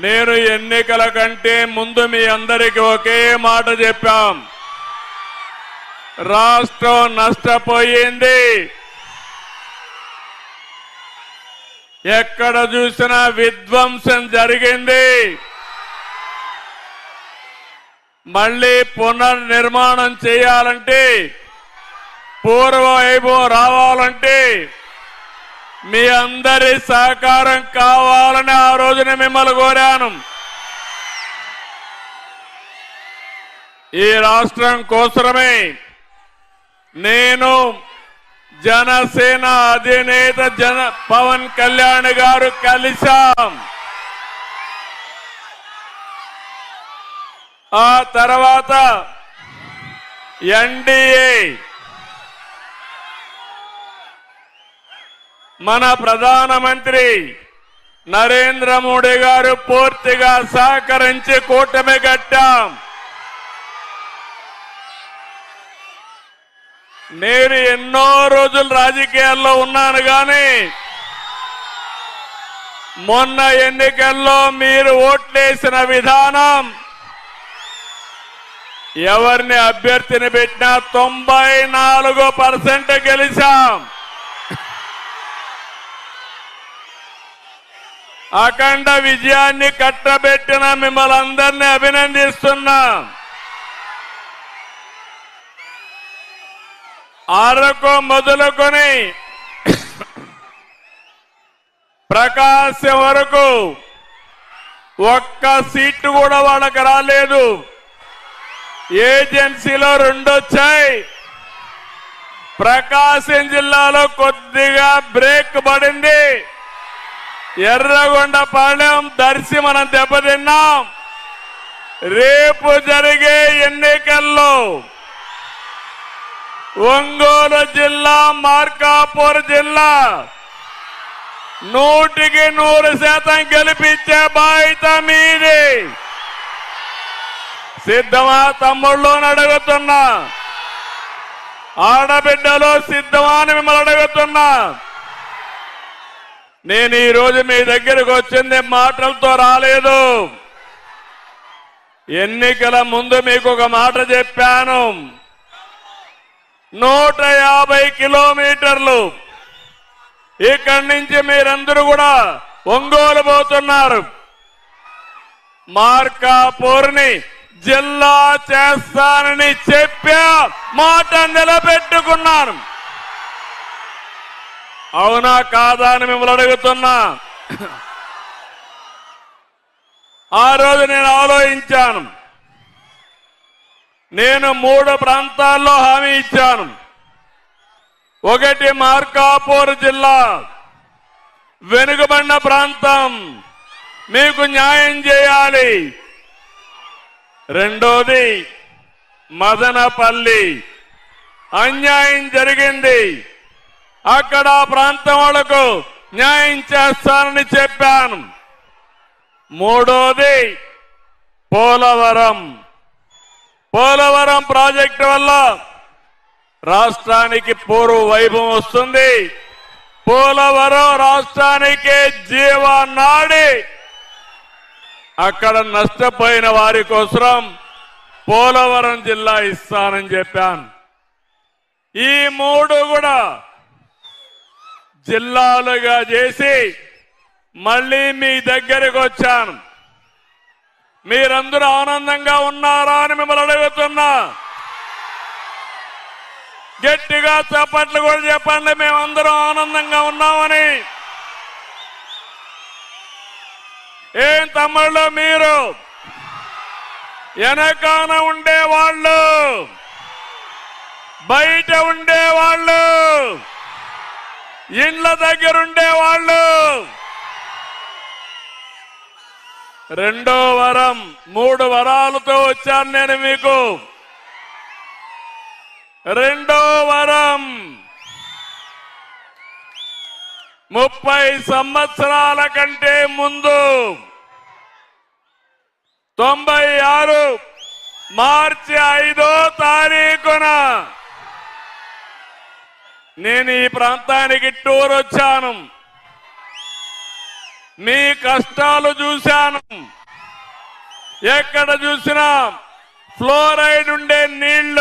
నేను ఎన్నికల కంటే ముందు మీ అందరికీ ఒకే మాట చెప్పాం. రాష్ట్రం నష్టపోయింది. ఎక్కడ చూసినా విధ్వంసం జరిగింది. మళ్ళీ పునర్నిర్మాణం చేయాలంటే, పూర్వ వైభవం రావాలంటే మీ అందరి సహకారం కావాలని ఆ రోజున మిమ్మల్ని కోరాను. ఈ రాష్ట్రం కోసమే నేను జనసేన అధినేత పవన్ కళ్యాణ్ గారు కలిశాం. ఆ తర్వాత ఎన్డీఏ మన ప్రధానమంత్రి నరేంద్ర మోడీ గారు పూర్తిగా సహకరించి కూటమి కట్టాం. నేను ఎన్నో రోజులు రాజకీయాల్లో ఉన్నాను కానీ మొన్న ఎన్నికల్లో మీరు ఓట్లేసిన విధానం, ఎవరిని అభ్యర్థిని పెట్టినా 94% గెలిచాం. అఖండ విజయాన్ని కట్టబెట్టిన మిమ్మల్ని అందరినీ అభినందిస్తున్నా. అరకు మొదలుకొని ప్రకాశం వరకు ఒక్క సీటు కూడా వాళ్ళకి రాలేదు. ఏజెన్సీలో 2 వచ్చాయి. ప్రకాశం జిల్లాలో కొద్దిగా బ్రేక్ పడింది. ఎర్రగొండపాలెం, దర్శి మనం దెబ్బతిన్నాం. రేపు జరిగే ఎన్నికల్లో ఒంగోలు జిల్లా, మార్కాపూర్ జిల్లా 100% గెలిపించే బాధ్యత మీది. సిద్ధమా తమ్ముళ్ళు అని అడుగుతున్నా. ఆడబిడ్డలు సిద్ధమా అని మిమ్మల్ని అడుగుతున్నా. నేను ఈరోజు మీ దగ్గరకు వచ్చింది మాటలతో రాలేదు. ఎన్నికల ముందు మీకు ఒక మాట చెప్పాను. 150 కిలోమీటర్లు ఇక్కడి నుంచి మీరందరూ కూడా ఒంగోలు పోతున్నారు. మార్కాపూర్ని జిల్లా చేస్తానని చెప్పా, మాట నిలబెట్టుకున్నాను. అవునా కాదా అని మిమ్మల్ని అడుగుతున్నా. ఆ రోజు నేను ఆలోచించాను. నేను 3 ప్రాంతాల్లో హామీ ఇచ్చాను. ఒకటి మార్కాపూర్ జిల్లా, వెనుకబడిన ప్రాంతం, మీకు న్యాయం చేయాలి. రెండోది మదనపల్లి, అన్యాయం జరిగింది, అక్కడ ప్రాంతం వాళ్లకు న్యాయం చేస్తానని చెప్పాను. మూడోది పోలవరం. పోలవరం ప్రాజెక్టు వల్ల రాష్ట్రానికి పూర్వ వైభవం వస్తుంది. పోలవరం రాష్ట్రానికి జీవనాడి. అక్కడ నష్టపోయిన వారి కోసం పోలవరం జిల్లా ఇస్తానని చెప్పాను. ఈ 3 కూడా జిల్లాలుగా చేసి మళ్ళీ మీ దగ్గరకు వచ్చాను. మీరందరూ ఆనందంగా ఉన్నారా అని మిమ్మల్ని అడుగుతున్నా. గట్టిగా చప్పట్లు కూడా చెప్పండి, మేమందరం ఆనందంగా ఉన్నామని. ఏం తమ్ముళ్ళు, మీరు వెనకాన ఉండేవాళ్ళు, బయట ఉండేవాళ్ళు, ఇండ్ల దగ్గర ఉండేవాళ్ళు, 2వ వరం 3 వరాలతో వచ్చాను నేను మీకు. 2వ వరం 30 సంవత్సరాల కంటే ముందు 96 మార్చి 5వ తారీఖున నేను ఈ ప్రాంతానికి టూర్ వచ్చాను. మీ కష్టాలు చూశాను. ఎక్కడ చూసినా ఫ్లోరైడ్ ఉండే నీళ్లు